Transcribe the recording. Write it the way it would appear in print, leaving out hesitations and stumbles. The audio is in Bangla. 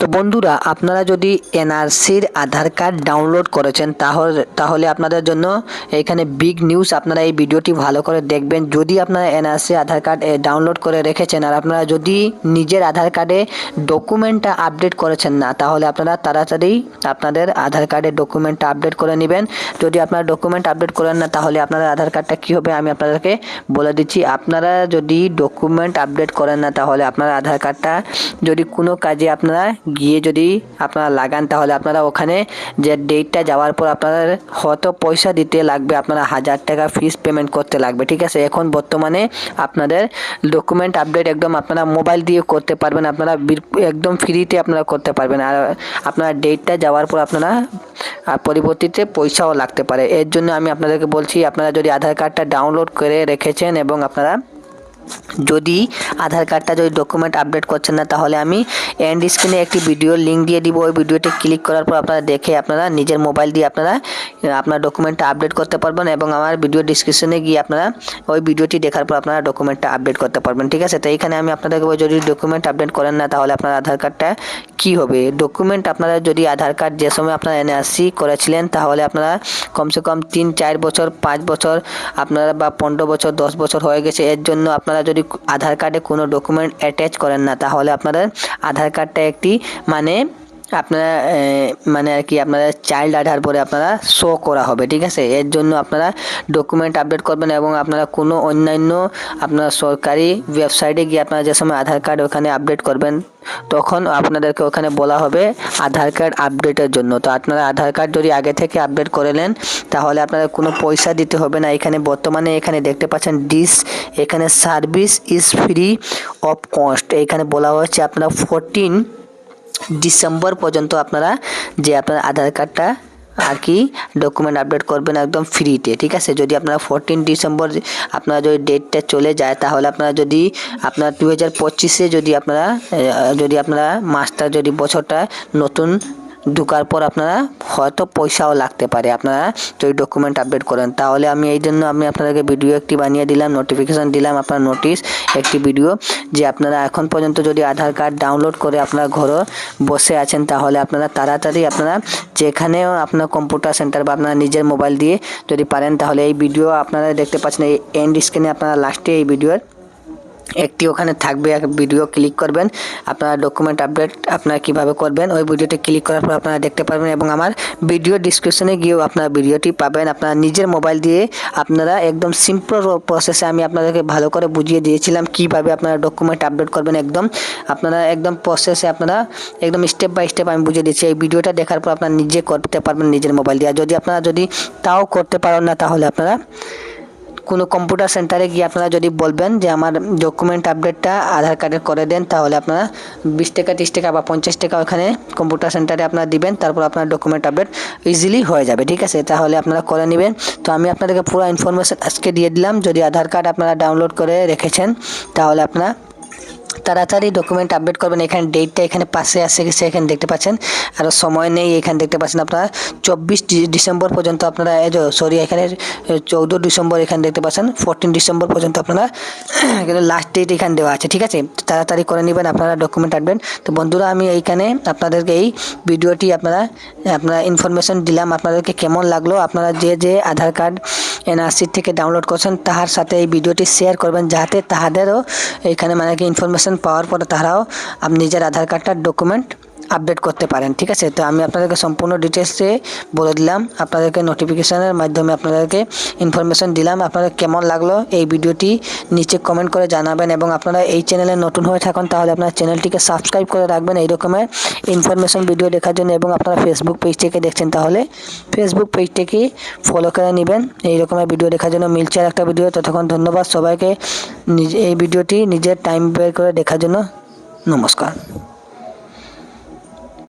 তো বন্ধুরা, আপনারা যদি এনআরসির আধার কার্ড ডাউনলোড করেছেন তাহলে আপনাদের জন্য এখানে বিগ নিউজ। আপনারা এই ভিডিওটি ভালো করে দেখবেন। যদি আপনারা এনআরসি আধার কার্ড ডাউনলোড করে রেখেছেন আর আপনারা যদি নিজের আধার কার্ডে ডকুমেন্টটা আপডেট করেছেন না, তাহলে আপনারা তাড়াতাড়ি আপনাদের আধার কার্ডের ডকুমেন্টটা আপডেট করে নেবেন। যদি আপনারা ডকুমেন্ট আপডেট করেন না, তাহলে আপনাদের আধার কার্ডটা কী হবে আমি আপনাদেরকে বলে দিচ্ছি। আপনারা যদি ডকুমেন্ট আপডেট করেন না, তাহলে আপনার আধার কার্ডটা যদি কোনো কাজে আপনারা গিয়ে যদি আপনারা লাগান, তাহলে আপনারা ওখানে যে ডেটটা যাওয়ার পর আপনাদের হয়তো পয়সা দিতে লাগবে, আপনারা 1000 টাকা ফিস পেমেন্ট করতে লাগবে। ঠিক আছে, এখন বর্তমানে আপনাদের ডকুমেন্ট আপডেট একদম আপনারা মোবাইল দিয়ে করতে পারবেন, আপনারা একদম ফ্রিতে আপনারা করতে পারবেন। আর আপনার ডেটটা যাওয়ার পর আপনারা পরবর্তীতে পয়সাও লাগতে পারে। এর জন্য আমি আপনাদেরকে বলছি, আপনারা যদি আধার কার্ডটা ডাউনলোড করে রেখেছেন এবং আপনারা যদি আধার কার্ডটা যদি ডকুমেন্ট আপডেট করছেন না, তাহলে আমি এন্ড স্ক্রিনে একটি ভিডিওর লিঙ্ক দিয়ে দিব। ওই ভিডিওটি ক্লিক করার পর আপনারা দেখে আপনারা নিজের মোবাইল দিয়ে আপনারা আপনার ডকুমেন্টটা আপডেট করতে পারবেন এবং আমার ভিডিও ডিসক্রিপশনে গিয়ে আপনারা ওই ভিডিওটি দেখার পর আপনারা ডকুমেন্টটা আপডেট করতে পারবেন। ঠিক আছে, তো এইখানে আমি আপনাদেরকে যদি ডকুমেন্ট আপডেট করেন না, তাহলে আপনার আধার কার্ডটা কি হবে। ডকুমেন্ট আপনারা যদি আধার কার্ড যে সময় আপনারা এনআরসি করেছিলেন, তাহলে আপনারা কমসে কম 3-4 বছর 5 বছর আপনারা বা 15 বছর 10 বছর হয়ে গেছে। এর জন্য আপনারা যদি আধার কার্ডে কোনো ডকুমেন্ট অ্যাটাচ করেন না, তাহলে আপনাদের আধার কার্ডটা একটি আপনারা আর কি আপনারা চাইল্ড আধার পরে আপনারা শো করা হবে। ঠিক আছে, এর জন্য আপনারা ডকুমেন্ট আপডেট করবেন এবং আপনারা কোনো অন্যান্য আপনার সরকারি ওয়েবসাইটে গিয়ে আপনারা যে সময় আধার কার্ড ওখানে আপডেট করবেন, তখন আপনাদেরকে ওখানে বলা হবে আধার কার্ড আপডেটের জন্য। তো আপনারা আধার কার্ড যদি আগে থেকে আপডেট করে নেন, তাহলে আপনারা কোনো পয়সা দিতে হবে না। এখানে বর্তমানে এখানে দেখতে পাচ্ছেন এখানে service is free of cost. এখানে বলা হচ্ছে আপনারা 14 ডিসেম্বর পর্যন্ত আপনারা যে আপনার আধার কার্ডটা আর কি ডকুমেন্ট আপডেট করবেন একদম ফ্রিতে। ঠিক আছে, যদি আপনারা 14 ডিসেম্বর আপনারা যদি ডেটটা চলে যায়, তাহলে আপনারা যদি আপনার 2025-এ যদি আপনারা মাসটা যদি বছরটা নতুন ঢোকার পর আপনারা হয়তো পয়সাও লাগতে পারে আপনারা যদি ডকুমেন্ট আপডেট করেন। তাহলে আমি এই জন্য আমি আপনাদেরকে ভিডিও একটি বানিয়ে দিলাম, নোটিফিকেশান দিলাম, আপনার নোটিশ একটি ভিডিও, যে আপনারা এখন পর্যন্ত যদি আধার কার্ড ডাউনলোড করে আপনার ঘরে বসে আছেন, তাহলে আপনারা তাড়াতাড়ি আপনারা যেখানেও আপনার কম্পিউটার সেন্টার বা আপনার নিজের মোবাইল দিয়ে যদি পারেন, তাহলে এই ভিডিও আপনারা দেখতে পাচ্ছেন এই এন্ড স্ক্রিনে আপনারা লাস্টে এই ভিডিওর একটি ওখানে থাকবে, এক ভিডিও ক্লিক করবেন, আপনারা ডকুমেন্ট আপডেট আপনারা কীভাবে করবেন ওই ভিডিওটি ক্লিক করার পর আপনারা দেখতে পারবেন এবং আমার ভিডিও ডিসক্রিপশনে গিয়েও আপনারা ভিডিওটি পাবেন। আপনারা নিজের মোবাইল দিয়ে আপনারা একদম সিম্পল প্রসেসে আমি আপনাদেরকে ভালো করে বুঝিয়ে দিয়েছিলাম কিভাবে আপনারা ডকুমেন্ট আপডেট করবেন। আপনারা একদম প্রসেসে আপনারা একদম স্টেপ বাই স্টেপ আমি বুঝিয়ে দিচ্ছি। এই ভিডিওটা দেখার পর আপনারা নিজে করতে পারবেন নিজের মোবাইল দিয়ে। আর যদি তাও করতে পারেন না, তাহলে আপনারা কোনো কম্পিউটার সেন্টারে গিয়ে আপনারা যদি বলবেন যে আমার ডকুমেন্ট আপডেটটা আধার কার্ডে করে দেন, তাহলে আপনারা 20 টাকা 30 টাকা বা 50 টাকা ওখানে কম্পিউটার সেন্টারে আপনারা দিবেন, তারপর আপনার ডকুমেন্ট আপডেট ইজিলি হয়ে যাবে। ঠিক আছে, তাহলে আপনারা করে নেবেন। তো আমি আপনাদেরকে পুরো ইনফরমেশন আজকে দিয়ে দিলাম। যদি আধার কার্ড আপনারা ডাউনলোড করে রেখেছেন, তাহলে আপনারা তাড়াতাড়ি ডকুমেন্ট আপডেট করবেন। এখানে ডেটটা এখানে পাশে আসে গেছে, এখানে দেখতে পাচ্ছেন, আরও সময় নেই। এখানে দেখতে পাচ্ছেন আপনারা 24 ডিসেম্বর পর্যন্ত আপনারা এখানে 14 ডিসেম্বর এখানে দেখতে পাচ্ছেন 14 ডিসেম্বর পর্যন্ত আপনারা এখানে লাস্ট ডেট এখানে দেওয়া আছে। ঠিক আছে, তাড়াতাড়ি করে নেবেন আপনারা ডকুমেন্ট আপডেট। তো বন্ধুরা, আমি এইখানে আপনাদেরকে এই ভিডিওটি আপনারা ইনফরমেশন দিলাম। আপনাদেরকে কেমন লাগলো, আপনারা যে আধার কার্ড এনআরসি থেকে ডাউনলোড করছেন তাহার সাথে এই ভিডিওটি শেয়ার করবেন, যাতে তাহাদেরও এখানে কি ইনফরমেশন পাওয়ার পরে তারাও আপনি নিজের আধার কার্ডটার ডকুমেন্ট আপডেট করতে পারেন। ঠিক আছে, তো আমি আপনাদেরকে সম্পূর্ণ ডিটেলসে বলে দিলাম, আপনাদেরকে নোটিফিকেশানের মাধ্যমে আপনাদেরকে ইনফরমেশন দিলাম। আপনাদের কেমন লাগলো এই ভিডিওটি নিচে কমেন্ট করে জানাবেন এবং আপনারা এই চ্যানেলে নতুন হয়ে থাকুন, তাহলে আপনার চ্যানেলটিকে সাবস্ক্রাইব করে রাখবেন এই রকমের ইনফরমেশন ভিডিও দেখার জন্য। এবং আপনারা ফেসবুক পেজ থেকে দেখছেন, তাহলে ফেসবুক পেজটিকে ফলো করে নেবেন এই রকমের ভিডিও দেখার জন্য। মিলছে আর একটা ভিডিও, ততক্ষণ ধন্যবাদ সবাইকে এই ভিডিওটি নিজের টাইম বের করে দেখার জন্য। নমস্কার।